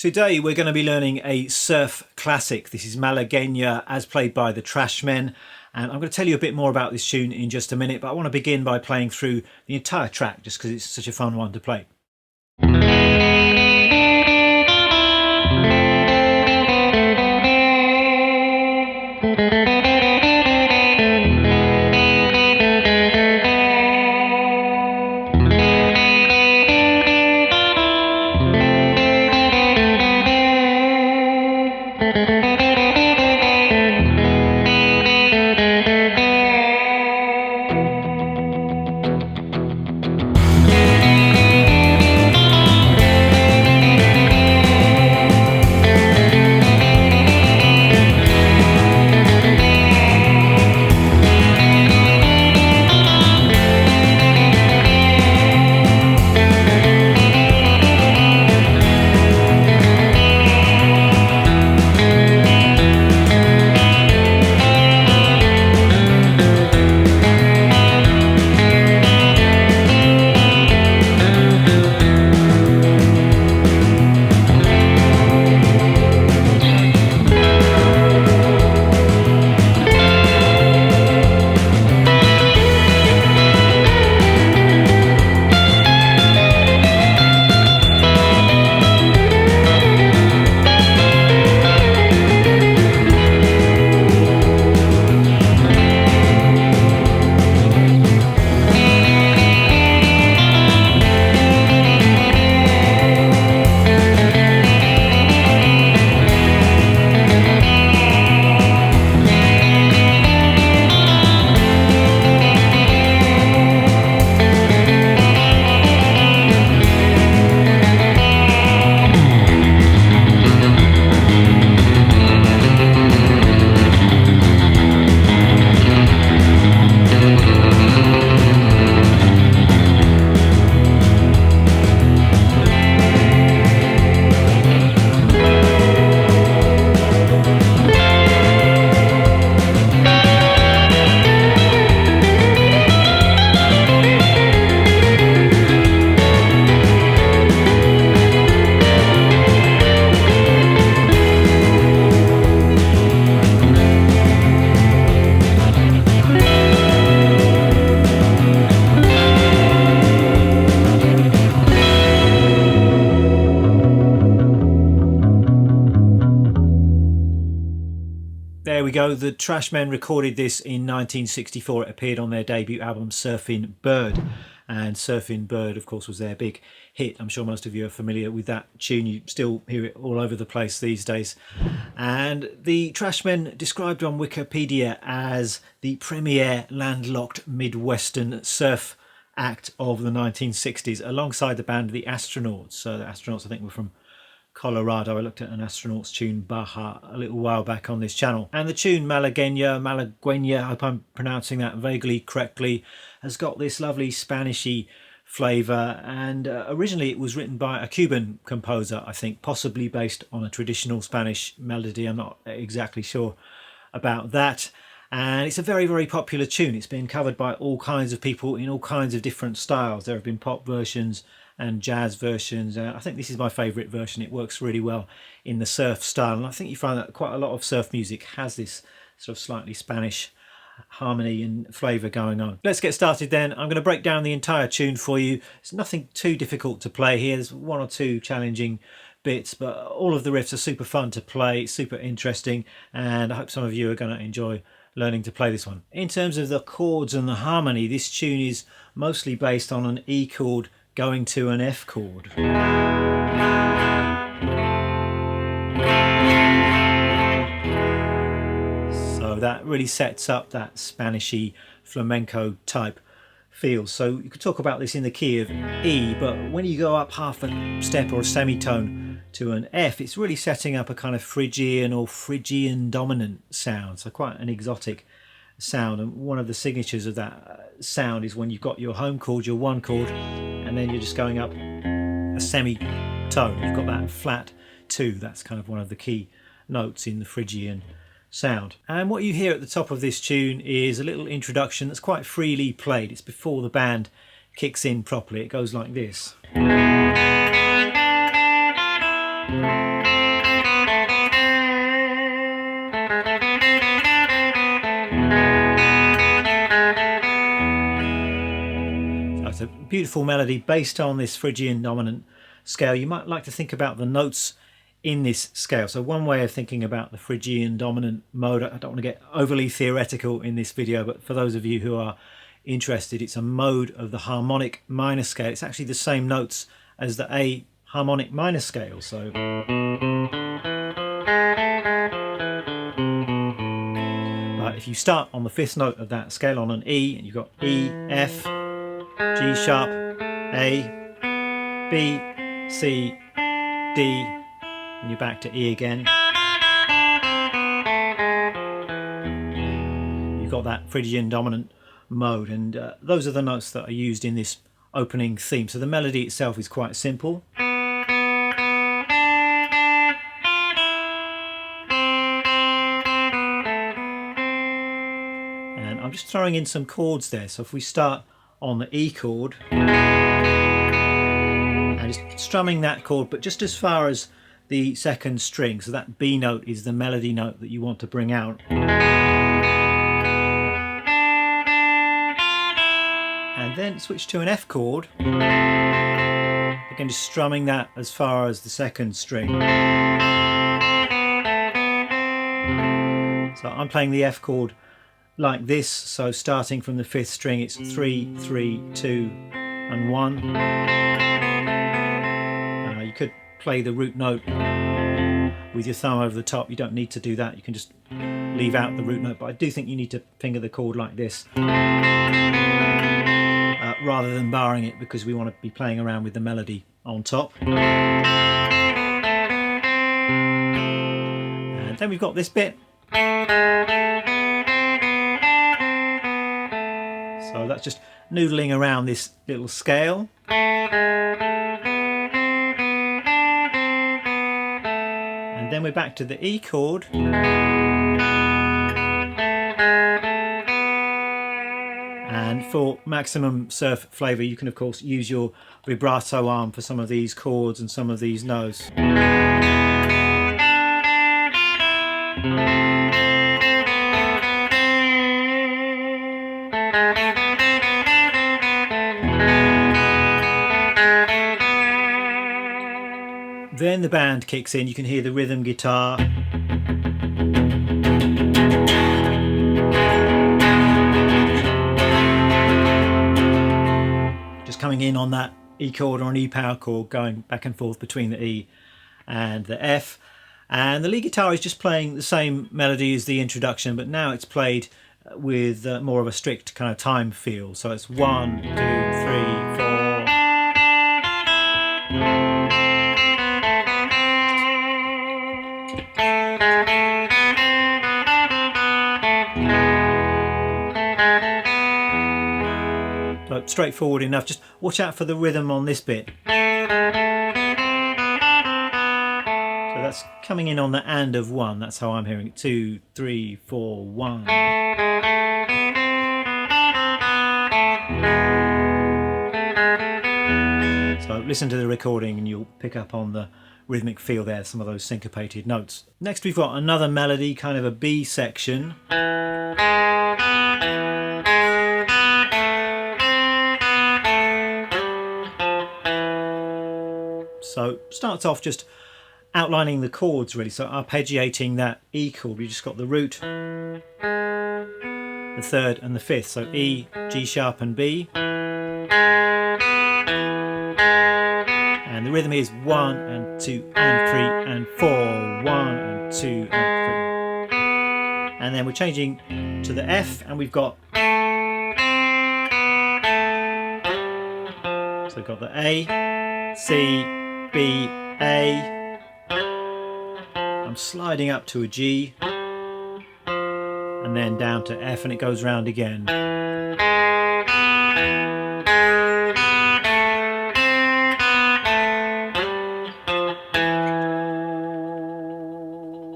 Today we're going to be learning a surf classic. This is Malaguena as played by the Trashmen, and I'm going to tell you a bit more about this tune in just a minute, but I want to begin by playing through the entire track just because it's such a fun one to play. There we go. The Trashmen recorded this in 1964. It appeared on their debut album Surfing Bird, and Surfing Bird of course was their big hit. I'm sure most of you are familiar with that tune. You still hear it all over the place these days. And the Trashmen described on Wikipedia as the premier landlocked Midwestern surf act of the 1960s, alongside the band The Astronauts. So the Astronauts, I think, were from Colorado. I looked at an Astronauts tune, Baja, a little while back on this channel. And the tune Malaguena, I hope I'm pronouncing that vaguely correctly, has got this lovely Spanishy flavour, and originally it was written by a Cuban composer, I think, possibly based on a traditional Spanish melody. I'm not exactly sure about that. And it's a very, very popular tune. It's been covered by all kinds of people in all kinds of different styles. There have been pop versions and jazz versions. I think this is my favourite version. It works really well in the surf style, and I think you find that quite a lot of surf music has this sort of slightly Spanish harmony and flavour going on. Let's get started then. I'm going to break down the entire tune for you. It's nothing too difficult to play here. There's one or two challenging bits, but all of the riffs are super fun to play, super interesting, and I hope some of you are going to enjoy learning to play this one. In terms of the chords and the harmony, this tune is mostly based on an E chord going to an F chord. So that really sets up that Spanishy flamenco type feel. So you could talk about this in the key of E, but when you go up half a step or a semitone to an F, it's really setting up a kind of Phrygian or Phrygian dominant sound. So quite an exotic sound, and one of the signatures of that sound is when you've got your home chord, your one chord, and then you're just going up a semitone. You've got that flat 2. That's kind of one of the key notes in the Phrygian sound. And what you hear at the top of this tune is a little introduction that's quite freely played. It's before the band kicks in properly. It goes like this. beautiful melody based on this Phrygian dominant scale. You might like to think about the notes in this scale. So one way of thinking about the Phrygian dominant mode, I don't want to get overly theoretical in this video, but for those of you who are interested, it's a mode of the harmonic minor scale. It's actually the same notes as the A harmonic minor scale. So if you start on the 5th note of that scale on an E, and you've got E, F, G sharp, A, B, C, D, and you're back to E again. You've got that Phrygian dominant mode, and those are the notes that are used in this opening theme. So the melody itself is quite simple. And I'm just throwing in some chords there. So if we start on the E chord, and just strumming that chord, but just as far as the 2nd string, so that B note is the melody note that you want to bring out. And then switch to an F chord, again just strumming that as far as the 2nd string. So I'm playing the F chord like this, so starting from the 5th string it's 3, 3, 2 and 1. You could play the root note with your thumb over the top. You don't need to do that, you can just leave out the root note, but I do think you need to finger the chord like this rather than barring it, because we want to be playing around with the melody on top. And then we've got this bit. So that's just noodling around this little scale. And then we're back to the E chord. And for maximum surf flavour, you can of course use your vibrato arm for some of these chords and some of these notes. Then the band kicks in, you can hear the rhythm guitar. Just coming in on that E chord or an E power chord, going back and forth between the E and the F. And the lead guitar is just playing the same melody as the introduction, but now it's played with more of a strict kind of time feel. So it's 1, 2, 3, 4. So straightforward enough. Just watch out for the rhythm on this bit. So that's coming in on the and of 1. That's how I'm hearing it. 2, 3, 4, 1. So listen to the recording and you'll pick up on the rhythmic feel there, some of those syncopated notes. Next we've got another melody, kind of a B section. So starts off just outlining the chords really, so arpeggiating that E chord. We just got the root, the 3rd and the 5th, so E, G sharp and B. And the rhythm is 1 and 2 and 3 and 4, 1 and 2 and 3. And then we're changing to the F, and we've got, so we've got the A, C, B, A. I'm sliding up to a G and then down to F, and it goes round again.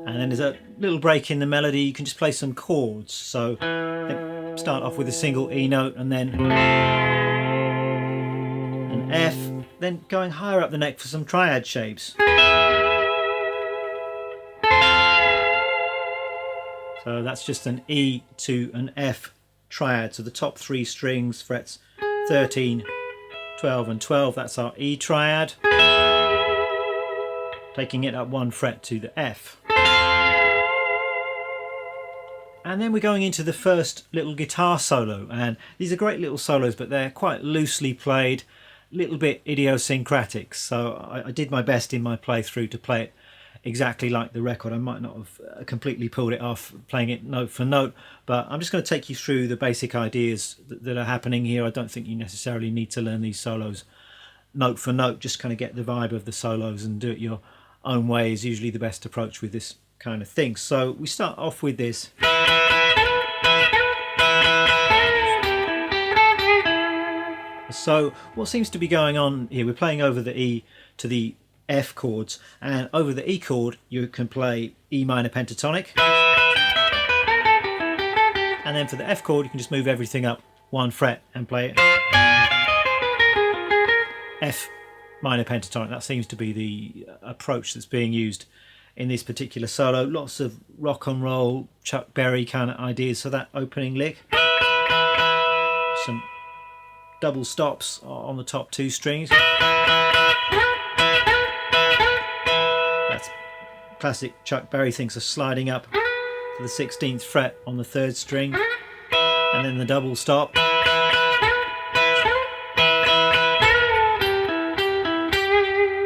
And then there's a little break in the melody. You can just play some chords. So start off with a single E note and then an F, then going higher up the neck for some triad shapes. So that's just an E to an F triad. So the top 3 strings, frets 13, 12 and 12, that's our E triad. Taking it up 1 fret to the F. And then we're going into the first little guitar solo, and these are great little solos, but they're quite loosely played, a little bit idiosyncratic. So I did my best in my playthrough to play it exactly like the record. I might not have completely pulled it off playing it note for note, but I'm just going to take you through the basic ideas that are happening here. I don't think you necessarily need to learn these solos note for note, just kind of get the vibe of the solos and do it your own way is usually the best approach with this kind of thing. So we start off with this. So what seems to be going on here, we're playing over the E to the F chords, and over the E chord you can play E minor pentatonic, and then for the F chord you can just move everything up 1 fret and play it F minor pentatonic. That seems to be the approach that's being used in this particular solo. Lots of rock and roll, Chuck Berry kind of ideas for that opening lick. Some double stops on the top 2 strings. That's classic Chuck Berry things, of sliding up to the 16th fret on the 3rd string, and then the double stop.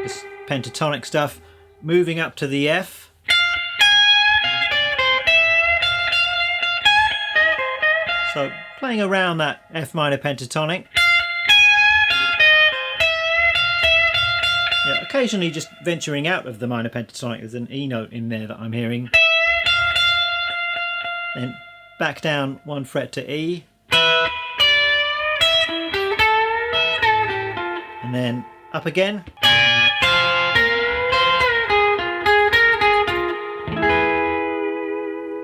This pentatonic stuff, moving up to the F. So playing around that F minor pentatonic. Yeah, occasionally just venturing out of the minor pentatonic. There's an E note in there that I'm hearing. Then back down 1 fret to E. And then up again.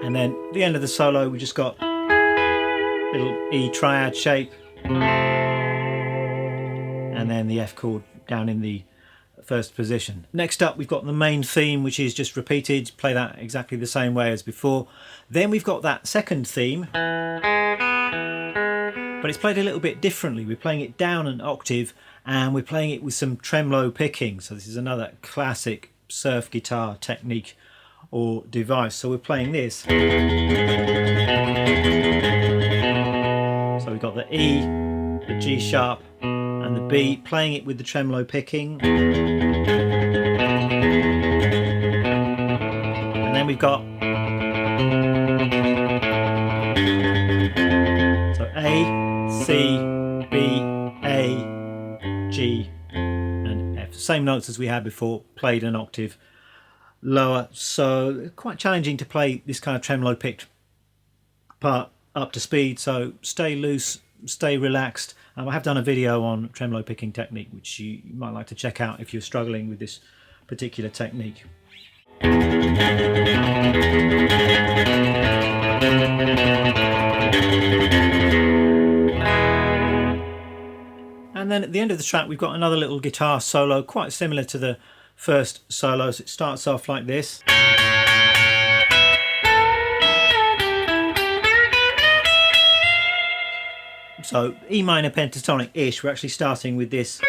And then at the end of the solo we just got little E triad shape, and then the F chord down in the 1st position. Next up we've got the main theme, which is just repeated. Play that exactly the same way as before. Then we've got that 2nd theme, but it's played a little bit differently. We're playing it down an octave, and we're playing it with some tremolo picking. So this is another classic surf guitar technique or device. So we're playing this. So we've got the E, the G sharp and the B, playing it with the tremolo picking. And then we've got so A, C, B, A, G and F. Same notes as we had before, played an octave lower. So quite challenging to play this kind of tremolo picked part up to speed, so stay loose, stay relaxed. I have done a video on tremolo picking technique, which you might like to check out if you're struggling with this particular technique. And then at the end of the track we've got another little guitar solo, quite similar to the first solos. It starts off like this. So E minor pentatonic-ish, we're actually starting with this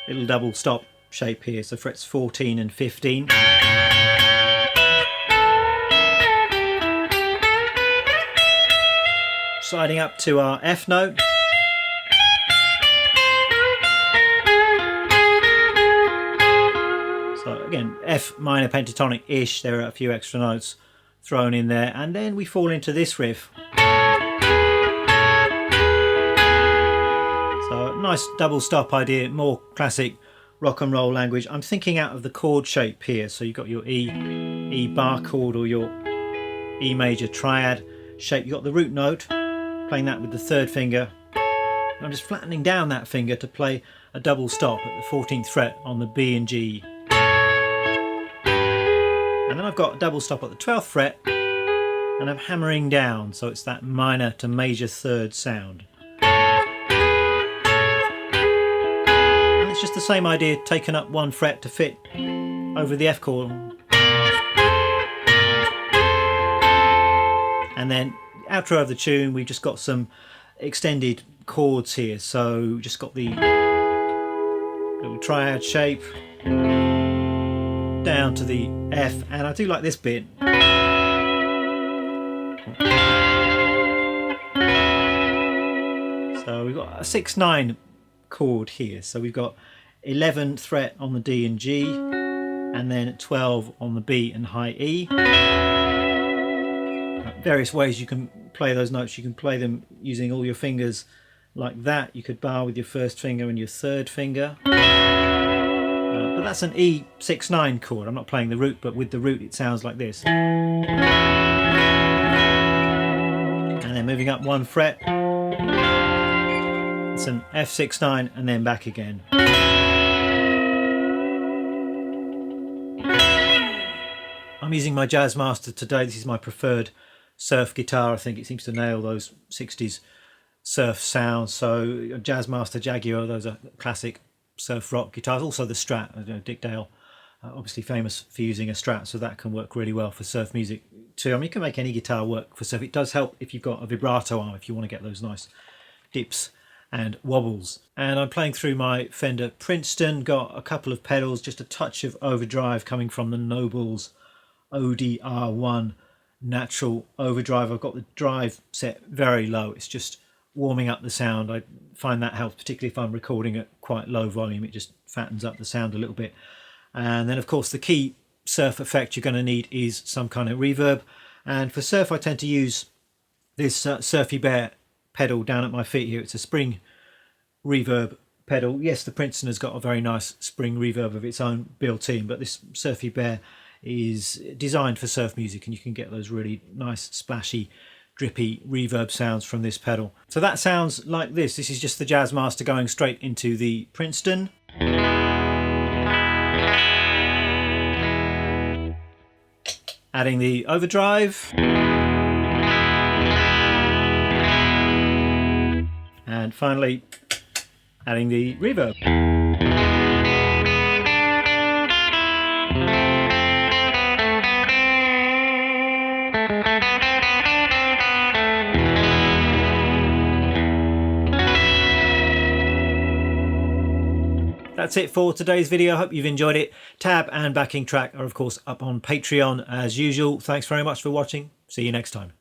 little double stop shape here, so frets 14 and 15. Sliding up to our F note. So again, F minor pentatonic-ish, there are a few extra notes thrown in there, and then we fall into this riff. So nice double stop idea, more classic rock and roll language. I'm thinking out of the chord shape here, so you've got your E bar chord or your E major triad shape. You've got the root note, playing that with the 3rd finger. I'm just flattening down that finger to play a double stop at the 14th fret on the B and G. And then I've got a double stop at the 12th fret, and I'm hammering down, so it's that minor to major 3rd sound. And it's just the same idea, taken up 1 fret to fit over the F chord. And then outro of the tune, we've just got some extended chords here, so just got the little triad shape down to the F, and I do like this bit. So we've got a 6/9 chord here, so we've got 11th fret on the D and G, and then 12 on the B and high E. Various ways you can play those notes. You can play them using all your fingers like that. You could bar with your first finger and your third finger. But that's an E6/9 chord. I'm not playing the root, but with the root it sounds like this. And then moving up 1 fret, it's an F6/9, and then back again. I'm using my Jazzmaster today. This is my preferred surf guitar. I think it seems to nail those 60s surf sounds. So Jazzmaster Jaguar, those are classic surf rock guitars. Also the Strat, Dick Dale, obviously famous for using a Strat, so that can work really well for surf music too. I mean, you can make any guitar work for surf. It does help if you've got a vibrato arm, if you want to get those nice dips and wobbles. And I'm playing through my Fender Princeton, got a couple of pedals, just a touch of overdrive coming from the Noble's ODR1 natural overdrive. I've got the drive set very low. It's just warming up the sound. I find that helps, particularly if I'm recording at quite low volume. It just fattens up the sound a little bit. And then of course the key surf effect you're going to need is some kind of reverb. And for surf I tend to use this Surfy Bear pedal down at my feet here. It's a spring reverb pedal. Yes, the Princeton has got a very nice spring reverb of its own built in, but this Surfy Bear is designed for surf music, and you can get those really nice splashy drippy reverb sounds from this pedal. So that sounds like this. This is just the Jazzmaster going straight into the Princeton. Adding the overdrive. And finally adding the reverb. That's it for today's video. I hope you've enjoyed it. Tab and backing track are of course up on Patreon as usual. Thanks very much for watching. See you next time.